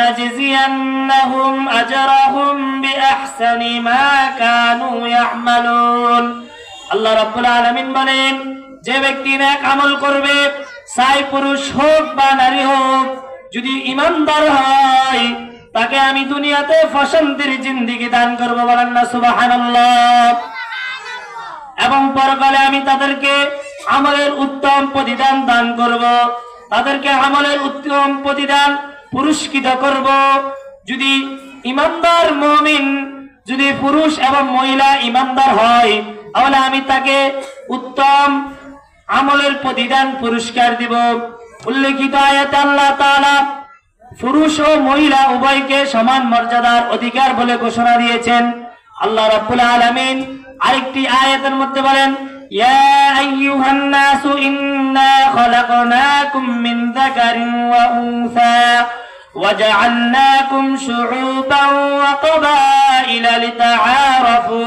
لنجزينهم أجرهم بأحسن ما كانوا يعملون আল্লাহ রাব্বুল আলামিন বলেন, যে ব্যক্তি নেক আমল করবে, চাই পুরুষ হোক বা নারী হোক, যদি ঈমানদার হয়, তাকে আমি দুনিয়াতে শান্তির জিন্দেগি দান করব। বলেন না সুবহানাল্লাহ। এবং পরকালে আমি তাদেরকে আমলের উত্তম প্রতিদান দান করব, তাদেরকে আমলের উত্তম প্রতিদান পুরস্কৃত করব। যদি ঈমানদার মুমিন, যদি পুরুষ এবং মহিলা ঈমানদার হয়, তাহলে আমি তাকে উত্তম আমলের প্রতিদান পুরস্কার দিব। উল্লেখিত আয়াতে আল্লাহ তাআলা পুরুষ ও মহিলা উভয়কে সমান মর্যাদার অধিকার বলে ঘোষণা দিয়েছেন। আল্লাহ রাব্বুল আলামিন আরেকটি আয়াতের মধ্যে বলেন, ইয়া আইয়ুহান নাসু ইন্না খলাকনাকুম মিন যাকারিন ওয়া উনসা ওয়াজআলনাকুম শুউবান ওয়া ক্বাবাইলা লিতাআরাফু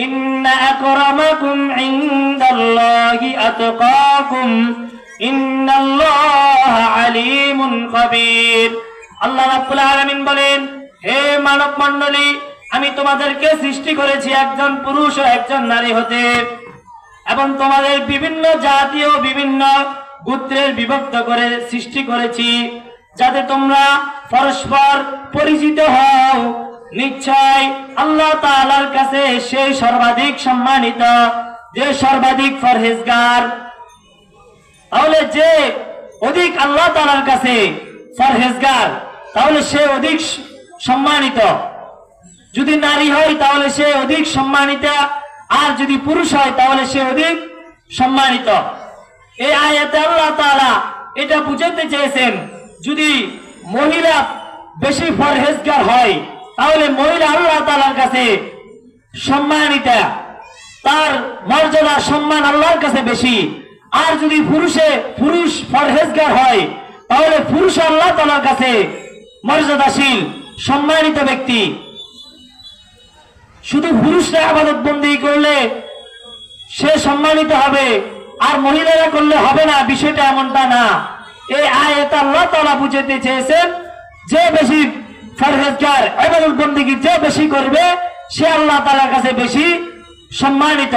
ইন্না আকরামাকুম ইনদাল্লাহি আতকাকুম ইন্নাল্লাহা আলীমুন খাবীর। আল্লাহ রাব্বুল আলামিন বলেন, হে মানব মণ্ডলী, আমি তোমাদেরকে সৃষ্টি করেছি একজন পুরুষ ও একজন নারী হতে, এবং তোমাদের বিভিন্ন জাতি ও বিভিন্ন গোত্রের বিভক্ত করে সৃষ্টি করেছি, যাতে তোমরা পরস্পর পরিচিত হও। নিশ্চয় আল্লাহ তাআলার কাছে সেই সর্বাধিক সম্মানিত, যে সর্বাধিক পরহেজগার। তাহলে যে অধিক আল্লাহ তাআলার কাছে পরহেজগার, তাহলে সে অধিক সম্মানিত। যদি নারী হয় তাহলে সে অধিক সম্মানিত, আর যদি পুরুষ হয় তাহলে সে অধিক সম্মানিত। এই আয়াতে আল্লাহ তাআলা এটা বুঝাতে চেয়েছেন, যদি মহিলা বেশি পরহেজগার হয় তাহলে মহিলা আল্লাহ তাআলার কাছে সম্মানিতা, তার মর্যাদা সম্মান আল্লাহর কাছে বেশি। আর যদি পুরুষ পরহেজগার হয় তাহলে পুরুষ আল্লাহ তাআলার কাছে মর্যাদাশীল সম্মানিত ব্যক্তি। শুধু পুরুষরা ইবাদত বন্দেগী করলে সে সম্মানিত হবে, আর মহিলারা করলে হবে না, বিষয়টা এমনটা না। এই আয়াতে আল্লাহ তাআলা বুঝাতে চেয়েছেন, যে বেশি পরহেজগার ইবাদত বন্দেগী যে বেশি করবে, সে আল্লাহ তাআলার কাছে বেশি সম্মানিত,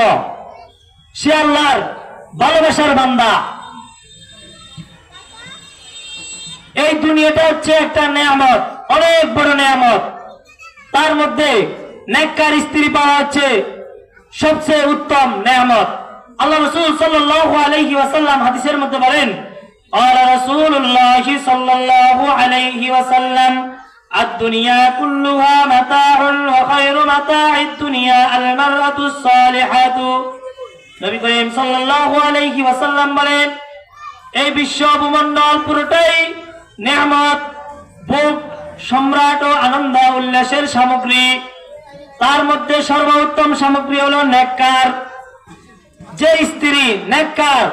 সে আল্লাহর ভালোবাসার বান্দা। এই দুনিয়াটা হচ্ছে একটা নেয়ামত, অনেক বড় নেয়ামত। তার মধ্যে নেককার স্ত্রী পাওয়া হচ্ছে সবচেয়ে উত্তম নেয়ামত। আল্লাহ রাসূল সাল্লাল্লাহু আলাইহি ওয়াসাল্লাম হাদিসের মধ্যে বলেন, قال رسول الله صلى الله عليه وسلم الدنيا كلها متاع وخير متاع الدنيا المرأة الصالحة। নবী করিম সাল্লাল্লাহু আলাইহি ওয়াসাল্লাম বলেন, এই বিশ্ব ভূমণ্ডল পুরোটাই নেয়ামত, ভোগ, সম্রাট ও আনন্দ উল্লাসের সামগ্রী। তার মধ্যে সর্বোত্তম সামগ্রী হলো নেককার। যে স্ত্রী নেককার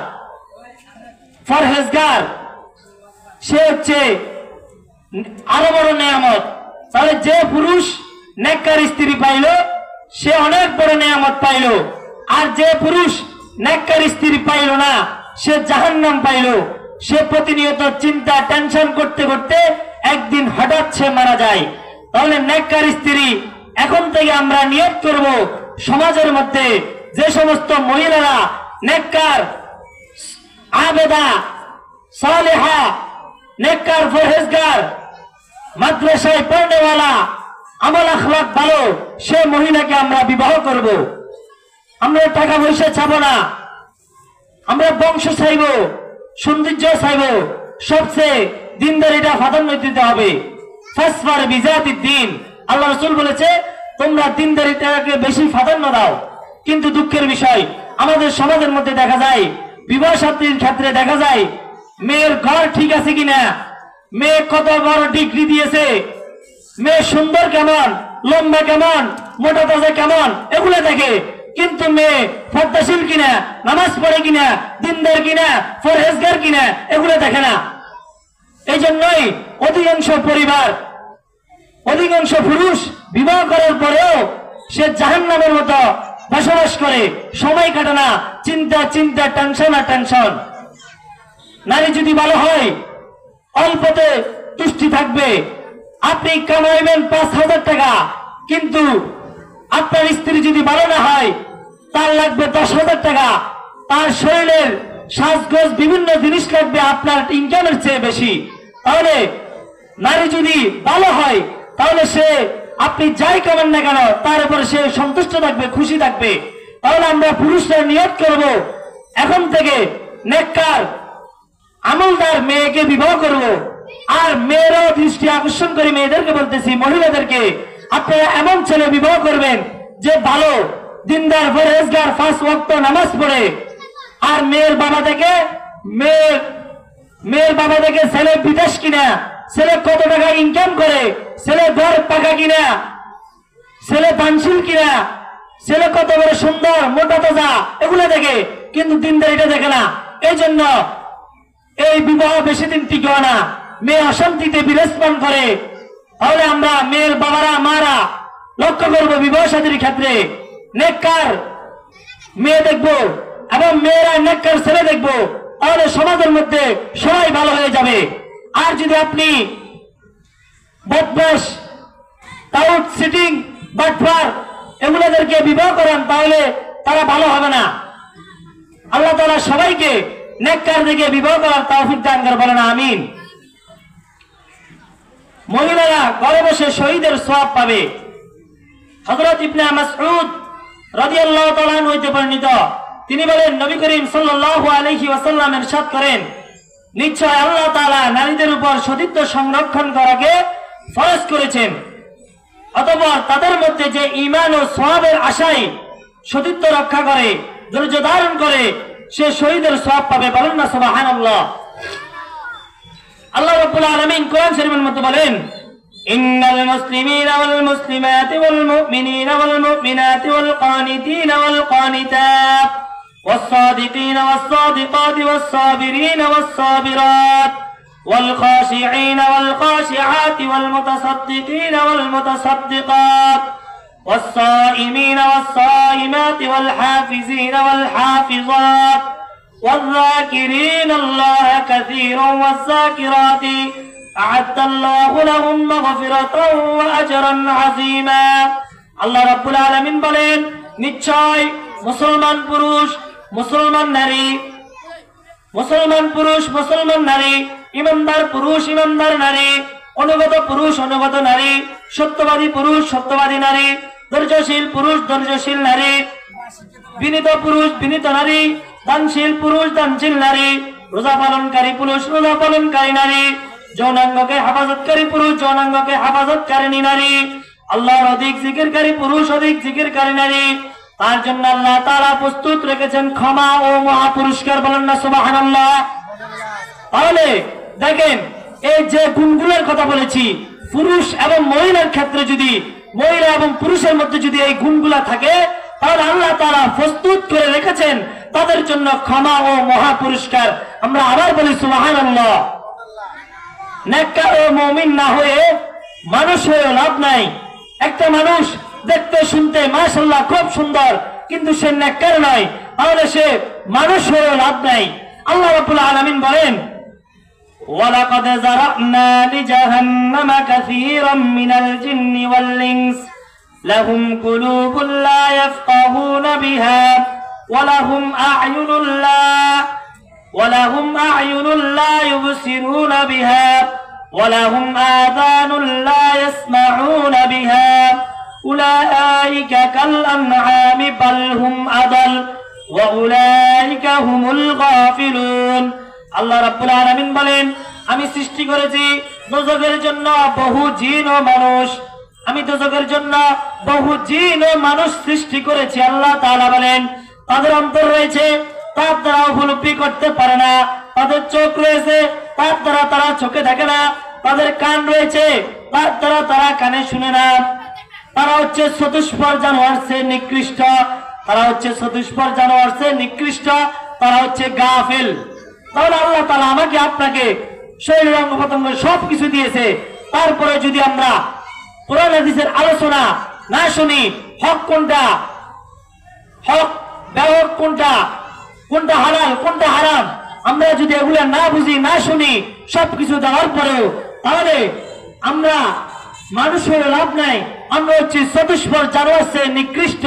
পরহেজগার, সে হচ্ছে আরো বড় নেয়ামত। তাহলে যে পুরুষ নেককার স্ত্রী পাইল, সে অনেক বড় নেয়ামত পাইল। আর যে পুরুষ নেককার স্ত্রী পাইল না, সে জাহান্নাম পাইল। সে প্রতিনিয়ত চিন্তা টেনশন করতে করতে একদিন হঠাৎ সে মারা যায়। তাহলে নেককার স্ত্রী, এখন থেকে আমরা নিয়ত করব, সমাজের মধ্যে যে সমস্ত মহিলারা নেককার, আবেদা, সালেহা, নেককার, পরহেজগার, মাদ্রাসায় পড়নেওয়ালা, আমল আখলাক ভালো, সে মহিলাকে আমরা বিবাহ করব। আমরা টাকা পয়সা চাবো না, আমরা বংশ চাইব, সৌন্দর্য চাইব, সবচেয়ে দিনদারিটা প্রাধান্য দিতে হবে। ফাসফার বিজাতিদ দ্বীন, আল্লাহ রাসূল বলেছে তোমরা দিনদারিতাকে বেশি প্রাধান্য দাও। কিন্তু দুঃখের বিষয়, আমাদের সমাজের মধ্যে দেখা যায়, বিবাহ শাদীর ক্ষেত্রে দেখা যায়, মেয়ের ঘর ঠিক আছে কিনা, মেয়ে কত বড় ডিগ্রি দিয়েছে, মেয়ে সুন্দর কেমন, লম্বা কেমন, মোটা তাজা কেমন, এগুলো দেখে। কিন্তু মেয়ে পর্দাশীল কিনা, নামাজ পড়ে কিনা, দিনদার কিনা, পরহেজগার কিনা, এগুলো দেখে না। এই জন্যই অধিকাংশ পরিবার, অধিকাংশ পুরুষ বিবাহ করার পরেও সে জাহান্নামের মতো বসবাস করে, সময় কাটে না, চিন্তা চিন্তা, টেনশন আর টেনশন। নারী যদি ভালো হয়, অল্পতে তুষ্টি থাকবে, আপনি কামাইবেন 5,000 টাকা, কিন্তু আপনার স্ত্রী যদি ভালো না হয় তার লাগবে 10,000 টাকা, তার শরীরের সাজগোজ বিভিন্ন জিনিস লাগবে আপনার ইনকামের চেয়ে বেশি। তাহলে নারী যদি ভালো হয় তাহলে সে আপনি যাই কামান না কেন তার উপর সে সন্তুষ্ট থাকবে, খুশি থাকবে। তাহলে আমরা পুরুষরা নিয়ত করব এখন থেকে নেককার আমলদার মেয়েকে বিবাহ করব। আর মেয়েরাও দৃষ্টি আকর্ষণ করে মেয়েদেরকে বলতেছি, মহিলাদেরকে, আপনারা এমন ছেলে বিবাহ করবেন যে ভালো দিনদার, পরহেজগার, 5 ওয়াক্ত নামাজ পড়ে। আর মেয়ের বাবা দেখে ছেলে বিদেশ কিনা, ছেলে কত টাকা ইনকাম করে, ছেলে ঘর পাকা কিনা, ছেলে দানশীল কিনা, ছেলে কত বড় সুন্দর মোটা তাজা, এগুলো দেখে, কিন্তু দিনদারিটা দেখে না। এই জন্য এই বিবাহ বেশি দিন টিকে না, মেয়ে অশান্তিতে বিরাজমান করে। তাহলে আমরা মেয়ের বাবারা মারা লক্ষ্য করবো বিবাহ শাদীর ক্ষেত্রে নেককার মেয়ে দেখবো এবং মেয়েরা নেককার ছেলে দেখবো, তাহলে সমাজের মধ্যে সবাই ভালো হয়ে যাবে। আর যদি আপনি বদমাশ, টাউট, সিটিং, বাটপার এগুলোদেরকে বিবাহ করেন তাহলে তারা ভালো হবে না। আল্লাহ তাআলা সবাইকে নেককার দিকে বিবাহ করার তৌফিক দান করে, বলেন আমিন। মহিলারা ঘরে বসে শহীদের সওয়াব পাবে। হযরত ইবনে মাসউদ রাদিয়াল্লাহু তাআলা আনহু হইতে বর্ণিত, তিনি বলেন, নবী করিম সাল্লাল্লাহু আলাইহি ওয়াসাল্লাম ইরশাদ করেন, নিশ্চয় আল্লাহ তাআলা নারীদের উপর সতীত্ব সংরক্ষণ করাকে ফরজ করেছেন, অতঃপর তাদের মধ্যে যে ঈমান ও সওয়াবের আশায় সতীত্ব রক্ষা করে, ধৈর্য ধারণ করে, সে শহীদের সওয়াব পাবে। বলেন না সুবহানাল্লাহ। আল্লাহ রাব্বুল আলামিন কোরআন শরীফের মধ্যে বলেন, ইন্নাল মুসলিমিনা ওয়াল মুসলিমাতি ওয়াল মুমিনিনা ওয়াল মুমিনাতি ওয়াল কানিতিনা ওয়াল কানিতাত ওয়াস সাদিকিনা ওয়াস সাদিকাতি ওয়াস সাবিরিনা ওয়াস সাবিরাত ওয়াল খাশিঈনা ওয়াল খাশিআতি ওয়াল মুতাসাদ্দিকিনা ওয়াল মুতাসাদ্দিকাত ওয়াস সাইমিনা ওয়াস সাইমাতি ওয়াল হাফিজিনা ওয়াল হাফিজাত والذاكرين الله كثيرا والذاكرات أعد الله لهم مغفرة وأجرا عظيما। আল্লাহ রাব্বুল আলামিন বলেন, নিশ্চয় মুসলমান পুরুষ, মুসলমান নারী, ইমানদার পুরুষ, ইমানদার নারী, অনুগত পুরুষ, অনুগত নারী, সত্যবাদী পুরুষ, সত্যবাদী নারী, ধৈর্যশীল পুরুষ, ধৈর্যশীল নারী, বিনীত পুরুষ, বিনীত নারী, দানশীল পুরুষ, দানশীল নারী, রোজা পালনকারী পুরুষ, রোজা পালনকারী নারী, যৌনাঙ্গকে হেফাজতকারী পুরুষ, যৌনাঙ্গকে হেফাজতকারিণী নারী, আল্লাহর অধিক জিকিরকারী পুরুষ, অধিক জিকিরকারী নারী। তার জন্য আল্লাহ তাআলা প্রস্তুত রেখেছেন ক্ষমা ও মহা পুরস্কার। বলেন না সুবহানাল্লাহ। তাহলে দেখেন, এই যে গুণগুলোর কথা বলেছি, পুরুষ এবং মহিলার ক্ষেত্রে যদি, মহিলা এবং পুরুষের মধ্যে যদি এই গুণগুলা থাকে, তাহলে আল্লাহ তাআলা প্রস্তুত করে রেখেছেন তাদের জন্য ক্ষমা ও মহা পুরস্কার। আমরা আবার বলি সুবহানাল্লাহ। নেককার ও মুমিন না হয়ে মানুষ হয়ে লাভ নাই। একটা মানুষ দেখতে শুনতে মাশাআল্লাহ খুব সুন্দর, কিন্তু সে নেককার নয়, তাহলে সে মানুষ হয়ে লাভ নাই। আল্লাহ রাব্বুল আলামিন বলেন, ওয়ালাকাদ যারানা লিজাহান্নামা কাসীরাম মিনাল জিন্নি ওয়াল ইনস লাহুম কুলুবুন লা ইয়াফকাহুনা বিহা ওয়ালাহুম আ'য়ুনুন লা ইউবসিরুনা বিহা ওয়ালাহুম আযানুন লা ইয়াসমাউনা বিহা উলাইকা কাল আনআমি বাল হুম আদাল ওয়া উলাইকা হুমুল গাফিলুন। আল্লাহ রাব্বুল আলামিন বলেন, আমি সৃষ্টি করেছি দোজখের জন্য বহু জিন ও মানুষ, আমি দোজখের জন্য বহু জিন ও মানুষ সৃষ্টি করেছি। আল্লাহ তাআলা বলেন, তাদের অন্তর রয়েছে, তার দ্বারা উপলব্ধি করতে পারে না, তাদের চোখ রয়েছে, তার দ্বারা তারা চোখে দেখে না, তাদের কান রয়েছে, তার দ্বারা তারা কানে শুনে না। তারা হচ্ছে চতুষ্পদ জানোয়ার চেয়ে নিকৃষ্ট, তারা হচ্ছে চতুষ্পদ জানোয়ার চেয়ে নিকৃষ্ট, তারা হচ্ছে গাফিল। তাহলে আল্লাহ তাআলা আমাকে আপনাকে শরীরের অঙ্গ প্রত্যঙ্গ সবকিছু দিয়েছে, তারপরে যদি আমরা কোরআন হাদিসের আলোচনা না শুনি, হক কোনটা, হক বেহক কোনটা, কোনটা হালাল কোনটা হারাম, আমরা যদি এগুলা না বুঝি, না শুনি, সবকিছু দেওয়ার পরেও, তাহলে আমরা মানুষ হয়ে লাভ নাই, আমরা হচ্ছে চতুষ্পদ জানোয়ার চেয়ে নিকৃষ্ট।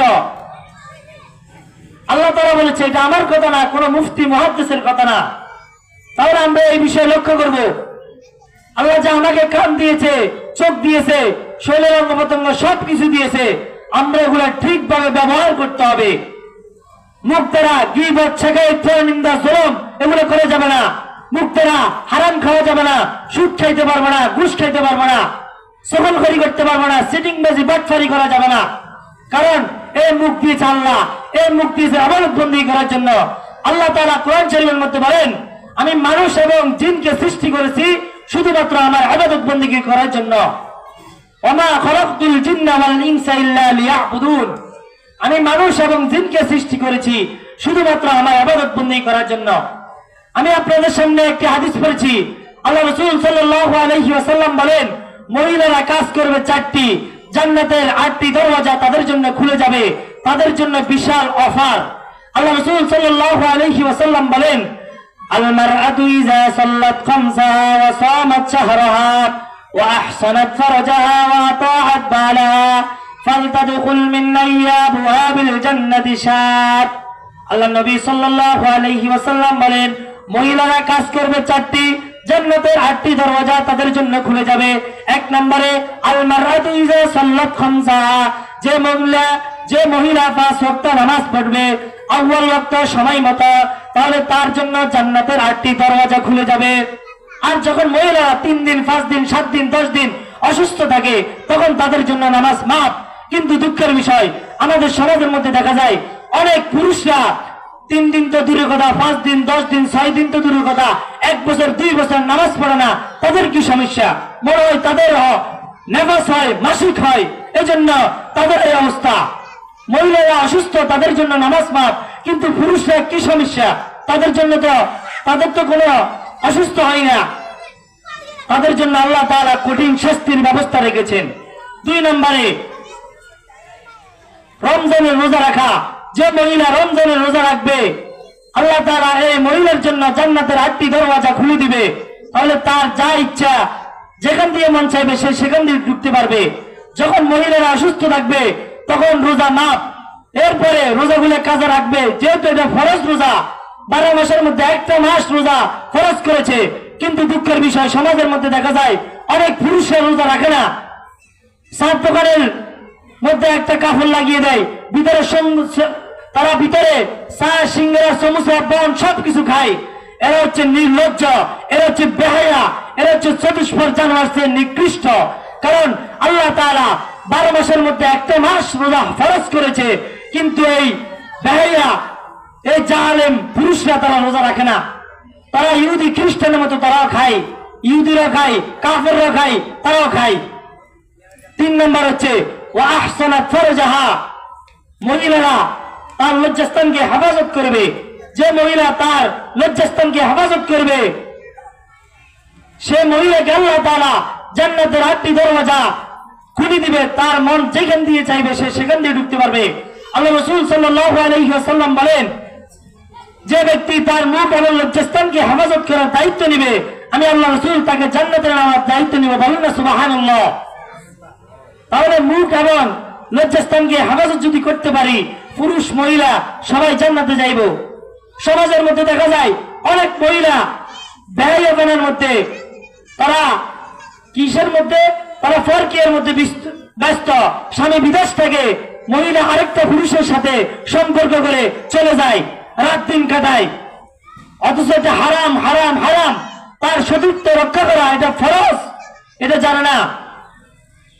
আল্লাহ তাআলা বলেছে, এটা আমার কথা না, কোন মুফতি মুহাদ্দিসের কথা না। তাহলে আমরা এই বিষয়ে লক্ষ্য করব, আল্লাহ যা আমাকে কান দিয়েছে, চোখ দিয়েছে, শরীরের অঙ্গ প্রত্যঙ্গ সবকিছু দিয়েছে, আমরা এগুলা ঠিকভাবে ব্যবহার করতে হবে। মুখ দ্বারা গীবত, শেখায়ত, নিন্দা, জুলুম এগুলো করা যাবে না। মুখ দ্বারা হারাম খাওয়া যাবে না, সুদ খাইতে পারবে না, ঘুষ খাইতে পারবে না, সকলখানি করতে পারবে না, সিটিংবাজি বাটফারি করা যাবে না। কারণ এই মুখ দিয়েছে আল্লাহ, এই মুখ দিয়েছে ইবাদত বন্দী করার জন্য। আল্লাহ তাআলা কোরআন শরীফের মধ্যে বলেন, আমি মানুষ এবং জিনকে সৃষ্টি করেছি শুধুমাত্র আমার ইবাদত বন্দী করার জন্য। ওমা খালাকতুল জিন্না ওয়াল ইনসা ইল্লা লিয়াবুদুন, আমি মানুষ এবং জিনকে সৃষ্টি করেছি শুধুমাত্র আমার ইবাদত বন্দী করার জন্য। আমি আপনাদের সামনে একটি হাদিস পড়েছি, আল্লাহ রাসূল সাল্লাল্লাহু আলাইহি ওয়াসাল্লাম বলেন, মহিলারা কাজ করবে 4টি, জান্নাতের 8টি দরওয়াজা তাদের জন্য খুলে যাবে, তাদের জন্য বিশাল অফার। আল্লাহ রাসূল সাল্লাল্লাহু আলাইহি ওয়াসাল্লাম বলেন, আল মারআতু ইযা সাল্লাত খামসাহা ওয়া সামাত শাহরাহা ওয়া আহসানাত ফারজাহা ওয়া আতাআত বালাহা ফালতাদখুল মিন আবওয়াবিল জান্নাতি শাত। আল্লাহ নবী সাল্লাল্লাহু আলাইহি ওয়াসাল্লাম বলেন, মহিলারা কাজ করবে 4টি, জান্নাতের 8টি দরওয়াজা তাদের জন্য খুলে যাবে। 1 নম্বরে আল মারআতু ইযা সাল্লাত খামসাহা, যে মহিলা 5 ওয়াক্ত নামাজ পড়বে আউয়াল ওয়াক্ত সময় মতো, তাহলে তার জন্য জান্নাতের 8টি দরওয়াজা খুলে যাবে। আর যখন মহিলা 3 দিন, 5 দিন, 7 দিন, 10 দিন অসুস্থ থাকে, তখন তাদের জন্য নামাজ মাফ। কিন্তু দুঃখের বিষয়, আমাদের সমাজের মধ্যে দেখা যায় অনেক পুরুষরা 3 দিন তো দূরের কথা, 5 দিন, 10 দিন, 6 দিন তো দূরের কথা, 1 বছর 2 বছর নামাজ পড়ে না। তাদের কি সমস্যা? মনে হয় তাদের নেফাস হয়, মাসিক হয়, এজন্য তাদের এই অবস্থা। মহিলারা অসুস্থ, তাদের জন্য নামাজ মাফ, কিন্তু পুরুষরা কি সমস্যা? তাদের তো কোনো অসুস্থ হয় না, তাদের জন্য আল্লাহ তাআলা কঠিন শাস্তির ব্যবস্থা রেখেছেন। 2 নম্বরে রমজানের রোজা রাখা, যে মহিলা রমজানের রোজা রাখবে আল্লাহ তাআলা এই মহিলার জন্য জান্নাতের 8টি দরওয়াজা খুলে দিবে। তাহলে তার যা ইচ্ছা, যেখান দিয়ে মন চাইবে সে সেখান দিয়ে ঢুকতে পারবে। যখন মহিলারা অসুস্থ থাকবে তখন রোজা মাফ। এরপরে রোজাগুলো কাজা রাখবে, যেহেতু এটা ফরজ রোজা, 12 মাসের মধ্যে 1টা মাস রোজা ফরজ করেছে। কিন্তু দুঃখের বিষয়, সমাজের মধ্যে দেখা যায় অনেক পুরুষরা রোজা রাখে না। 7 দোকানের মধ্যে একটা কাপড় লাগিয়ে দেয়, তারা ভিতরে চা, সিঙ্গারা, সমোসা, পান সবকিছু খায়। এরা হচ্ছে নির্লজ্জ, এরা হচ্ছে বেহায়া, এরা হচ্ছে চতুষ্পদ জানোয়ার চেয়ে নিকৃষ্ট। কারণ আল্লাহ তাআলা 12 মাসের মধ্যে 1টা মাস রোজা ফরজ করেছে, কিন্তু এই বেহায়া, এই জালেম পুরুষরা তারা রোজা রাখে না। তারা ইহুদি খ্রিস্টানের মতো তারাও খায়, ইহুদিরা খায়, কাফেররা খায়, তারাও খায়। 3 নম্বর হচ্ছে ওয়া আহসানাত ফারজাহা, মহিলারা তার লজ্জাস্থানকে হেফাজত করবে। যে মহিলা তার লজ্জাস্থানকে হেফাজত করবে, সে মহিলাকে আল্লাহ তাআলা জান্নাতের 8টি দরওয়াজা খুলে দিবে। তার মন যেখান দিয়ে চাইবে সে সেখান দিয়ে ঢুকতে পারবে। আল্লাহ রাসূল সাল্লাল্লাহু আলাইহি ওয়াসাল্লাম বলেন, যে ব্যক্তি তার মুখ এবং লজ্জাস্থানকে হেফাজত করার দায়িত্ব নিবে, আমি আল্লাহ রাসূল তাকে জান্নাতে নেওয়ার দায়িত্ব নিব। বলুন না সুবহানাল্লাহ। তাহলে মুখ এবং লজ্জাস্থানকে হেফাজত যদি করতে পারি, পুরুষ মহিলা সবাই জান্নাতে যাইব। সমাজের মধ্যে দেখা যায় অনেক মহিলা বেহায়াপনার মধ্যে, তারা কিসের মধ্যে, তারা ফরকিয়ার মধ্যে ব্যস্ত। স্বামী বিদেশ থেকে মহিলা আরেকটা পুরুষের সাথে সম্পর্ক করে চলে যায়, রাত দিন কাটায়, অথচ এটা হারাম, হারাম, হারাম। তার সতীত্ব রক্ষা করা এটা ফরজ, এটা জানে না।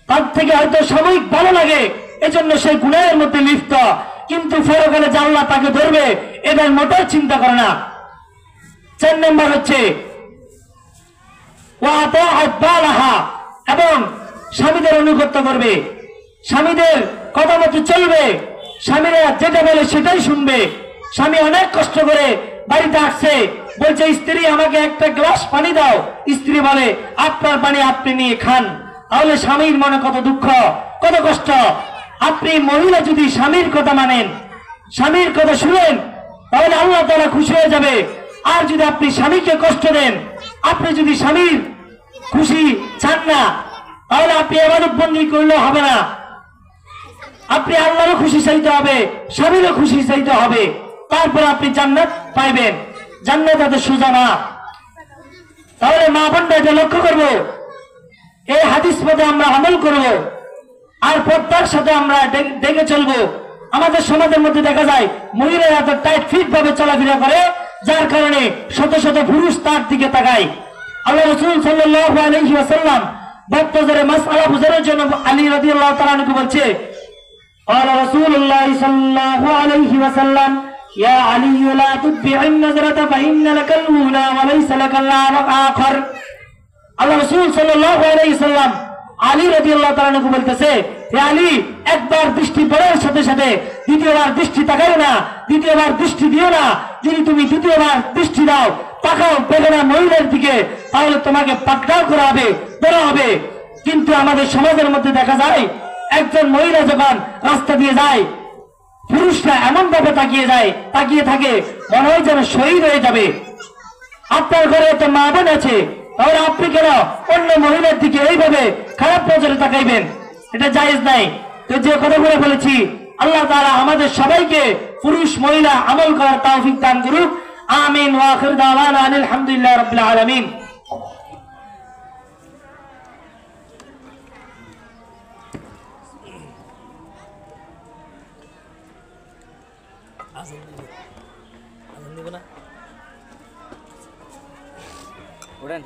তার থেকে হয়তো সাময়িক ভালো লাগে, এজন্য সেই গুনাহের মধ্যে লিপ্ত, কিন্তু পরকালে যে আল্লাহ তাকে ধরবে এটার মোটেও চিন্তা করে না। 4 নম্বর হচ্ছে ওয়া আতাআত বালাহা, এবং স্বামীদের অনুগত্য করবে, স্বামীদের কথা মতো চলবে, স্বামীরা যেটা বলে সেটাই শুনবে। স্বামী অনেক কষ্ট করে বাড়িতে আসছে, বলছে স্ত্রী আমাকে একটা গ্লাস পানি দাও, স্ত্রী বলে আপনার পানি আপনি নিয়ে খান। তাহলে স্বামীর মনে কত দুঃখ, কত কষ্ট। আপনি মহিলা যদি স্বামীর কথা মানেন, স্বামীর কথা শুনেন, তাহলে আল্লাহ তাআলা খুশি হয়ে যাবে। আর যদি আপনি স্বামীকে কষ্ট দেন, আপনি যদি স্বামীর খুশি চান না, তাহলে আপনি ইবাদত বন্দী করলে হবে না। আপনি আল্লাহরও খুশি চাইতে হবে, স্বামীরও খুশি চাইতে হবে, তারপর আপনি জান্নাত পাইবেন। জান্নাত এত সোজা না। তাহলে মা বোনরা এটা লক্ষ্য করবো, এই হাদিস পথে আমরা আমল করব, আর পর্দার সাথে আমরা দেখে চলবো। আমাদের সমাজের মধ্যে দেখা যায় মহিলারা এত টাইট ফিট ভাবে চলাফেরা করে, যার কারণে শত শত পুরুষ তার দিকে তাকায়। আল্লাহ রাসূল সাল্লাল্লাহু আলাইহি ওয়াসাল্লাম বক্তব্যে মাসআলা বুঝানোর জন্য আলী রাদিয়াল্লাহু তাআলা আনহু বলছে, قال رسول الله صلى الله عليه وسلم يا علي لا تتبع النظرة فإن لك الأولى وليس لك الآخر। আল্লাহ রাসূল সাল্লাল্লাহু আলাইহি সাল্লাম আলী রাদিয়াল্লাহু তাআলা আনহু বলতেছে, হে আলী, একবার দৃষ্টি পড়ার সাথে সাথে দ্বিতীয়বার দৃষ্টি তাকাও না, দ্বিতীয়বার দৃষ্টি দিও না। যদি তুমি দ্বিতীয়বার দৃষ্টি দাও, তাকাও বেগানা মহিলার দিকে, তাহলে তোমাকে পাকড়াও করা হবে, ধরা হবে। কিন্তু আমাদের সমাজের মধ্যে দেখা যায় একজন মহিলা যখন রাস্তা দিয়ে যায়, পুরুষরা এমন ভাবে তাকিয়ে থাকে মনে হয় যেন শহীদ হয়ে যাবে। আপনার ঘরে তো মা বোন আছে, তাহলে আপনি কেন অন্য মহিলার দিকে এইভাবে খারাপ নজরে তাকাইবেন? এটা জায়েজ নাই। তো যে কথাগুলো বলেছি, আল্লাহ তাআলা আমাদের সবাইকে পুরুষ মহিলা আমল করার তৌফিক দান করুক। আমিন। ওয়া আখির দাওয়ানা আলহামদুলিল্লাহি রাব্বিল আলামিন। উঠেন।